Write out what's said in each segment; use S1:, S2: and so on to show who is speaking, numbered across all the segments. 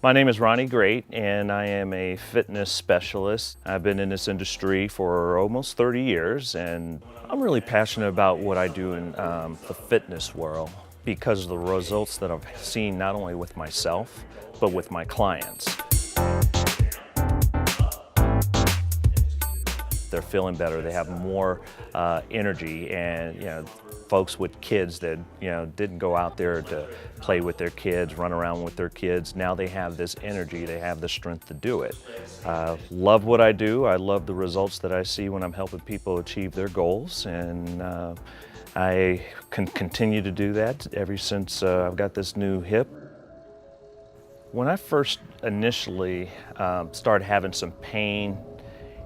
S1: My name is Ronnie Great, and I am a fitness specialist. I've been in this industry for almost 30 years, and I'm really passionate about what I do in the fitness world because of the results that I've seen not only with myself, but with my clients. They're feeling better, they have more energy, and folks with kids that didn't go out there to play with their kids, run around with their kids, now they have this energy, they have the strength to do it. Love what I do, I love the results that I see when I'm helping people achieve their goals, and I can continue to do that ever since I've got this new hip. When I first initially started having some pain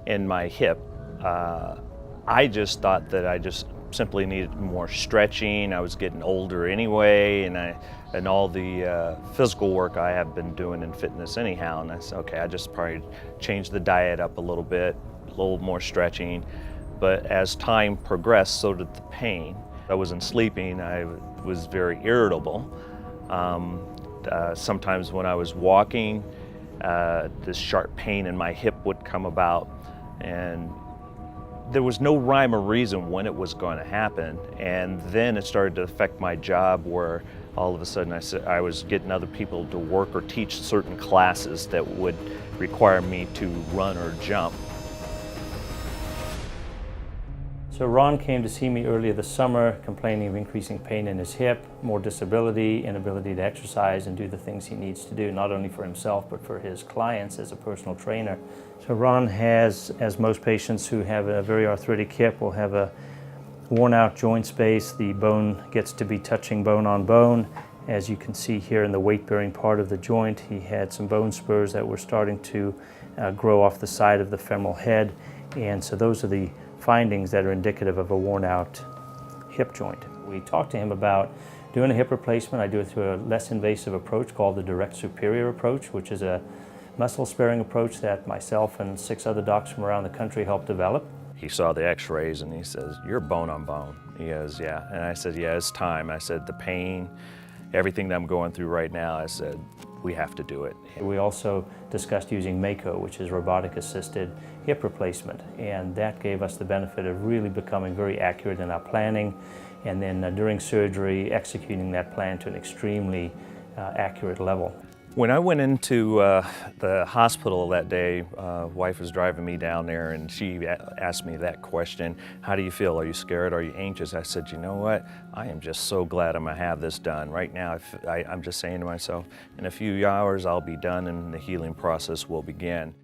S1: in my hip, I just thought that I just simply needed more stretching. I was getting older anyway, and all the physical work I have been doing in fitness anyhow, and I said, okay, I just probably change the diet up a little bit, a little more stretching. But as time progressed, so did the pain. I wasn't sleeping, I was very irritable. Sometimes when I was walking, this sharp pain in my hip would come about, and there was no rhyme or reason when it was going to happen. And then it started to affect my job, where all of a sudden I was getting other people to work or teach certain classes that would require me to run or jump.
S2: So Ron came to see me earlier this summer complaining of increasing pain in his hip, more disability, inability to exercise and do the things he needs to do, not only for himself but for his clients as a personal trainer. So Ron has, as most patients who have a very arthritic hip, will have a worn out joint space. The bone gets to be touching bone on bone. As you can see here in the weight-bearing part of the joint, he had some bone spurs that were starting to grow off the side of the femoral head, and so those are the findings that are indicative of a worn-out hip joint. We talked to him about doing a hip replacement. I do it through a less invasive approach called the direct superior approach, which is a muscle-sparing approach that myself and 6 other docs from around the country helped develop.
S1: He saw the x-rays and he says, "You're bone on bone." He goes, "Yeah." And I said, "Yeah, it's time." I said, "The pain, everything that I'm going through right now," I said, "we have to do it."
S2: We also discussed using Mako, which is robotic-assisted hip replacement, and that gave us the benefit of really becoming very accurate in our planning, and then during surgery, executing that plan to an extremely accurate level.
S1: When I went into the hospital that day, wife was driving me down there, and she asked me that question, "How do you feel? Are you scared? Are you anxious?" I said, "You know what? I am just so glad I'm gonna have this done. Right now, I'm just saying to myself, in a few hours I'll be done and the healing process will begin."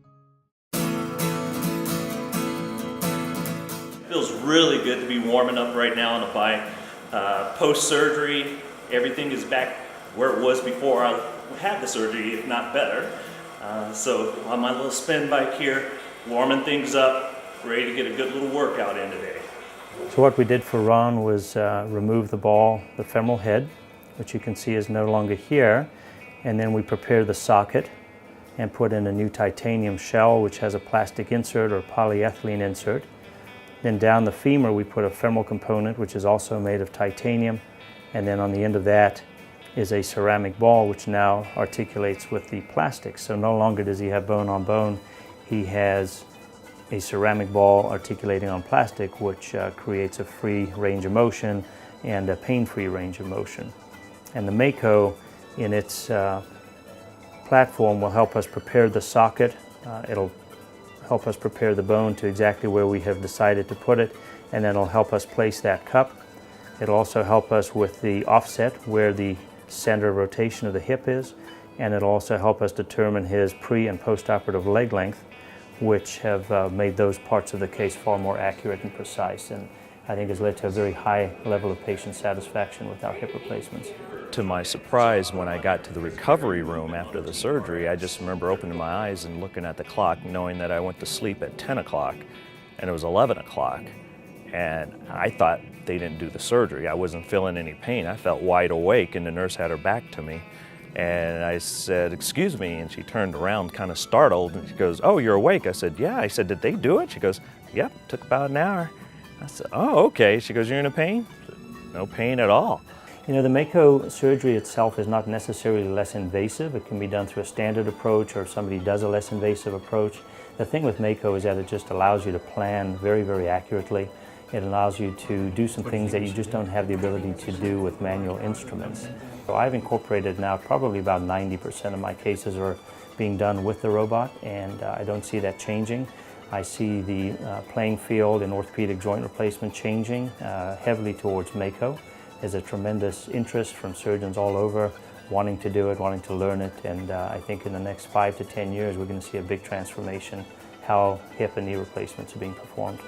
S1: It feels really good to be warming up right now on the bike. Post-surgery, everything is back where it was before I had the surgery, if not better. So on my little spin bike here, warming things up, ready to get a good little workout in today.
S2: So what we did for Ron was remove the ball, the femoral head, which you can see is no longer here, and then we prepared the socket and put in a new titanium shell, which has a plastic insert or polyethylene insert. Then down the femur we put a femoral component, which is also made of titanium, and then on the end of that is a ceramic ball which now articulates with the plastic. So no longer does he have bone on bone, he has a ceramic ball articulating on plastic, which creates a free range of motion and a pain-free range of motion. And the Mako in its platform will help us prepare the socket. It'll help us prepare the bone to exactly where we have decided to put it, and then it'll help us place that cup. It'll also help us with the offset where the center of rotation of the hip is, and it'll also help us determine his pre- and post-operative leg length, which have made those parts of the case far more accurate and precise, and I think has led to a very high level of patient satisfaction with our hip replacements.
S1: To my surprise, when I got to the recovery room after the surgery, I just remember opening my eyes and looking at the clock, knowing that I went to sleep at 10 o'clock, and it was 11 o'clock. And I thought they didn't do the surgery. I wasn't feeling any pain. I felt wide awake, and the nurse had her back to me. And I said, "Excuse me," and she turned around kind of startled, and she goes, "Oh, you're awake?" I said, "Yeah." I said, "Did they do it?" She goes, "Yep, took about an hour." I said, "Oh, okay." She goes, "You're in a pain?" I said, No pain at all.
S2: You know, the Mako surgery itself is not necessarily less invasive. It can be done through a standard approach, or if somebody does a less invasive approach. The thing with Mako is that it just allows you to plan very, very accurately. It allows you to do some things that you just don't have the ability to do with manual instruments. So I've incorporated now probably about 90% of my cases are being done with the robot, and I don't see that changing. I see the playing field in orthopedic joint replacement changing heavily towards Mako. There's a tremendous interest from surgeons all over wanting to do it, wanting to learn it, and I think in the next 5 to 10 years we're going to see a big transformation how hip and knee replacements are being performed.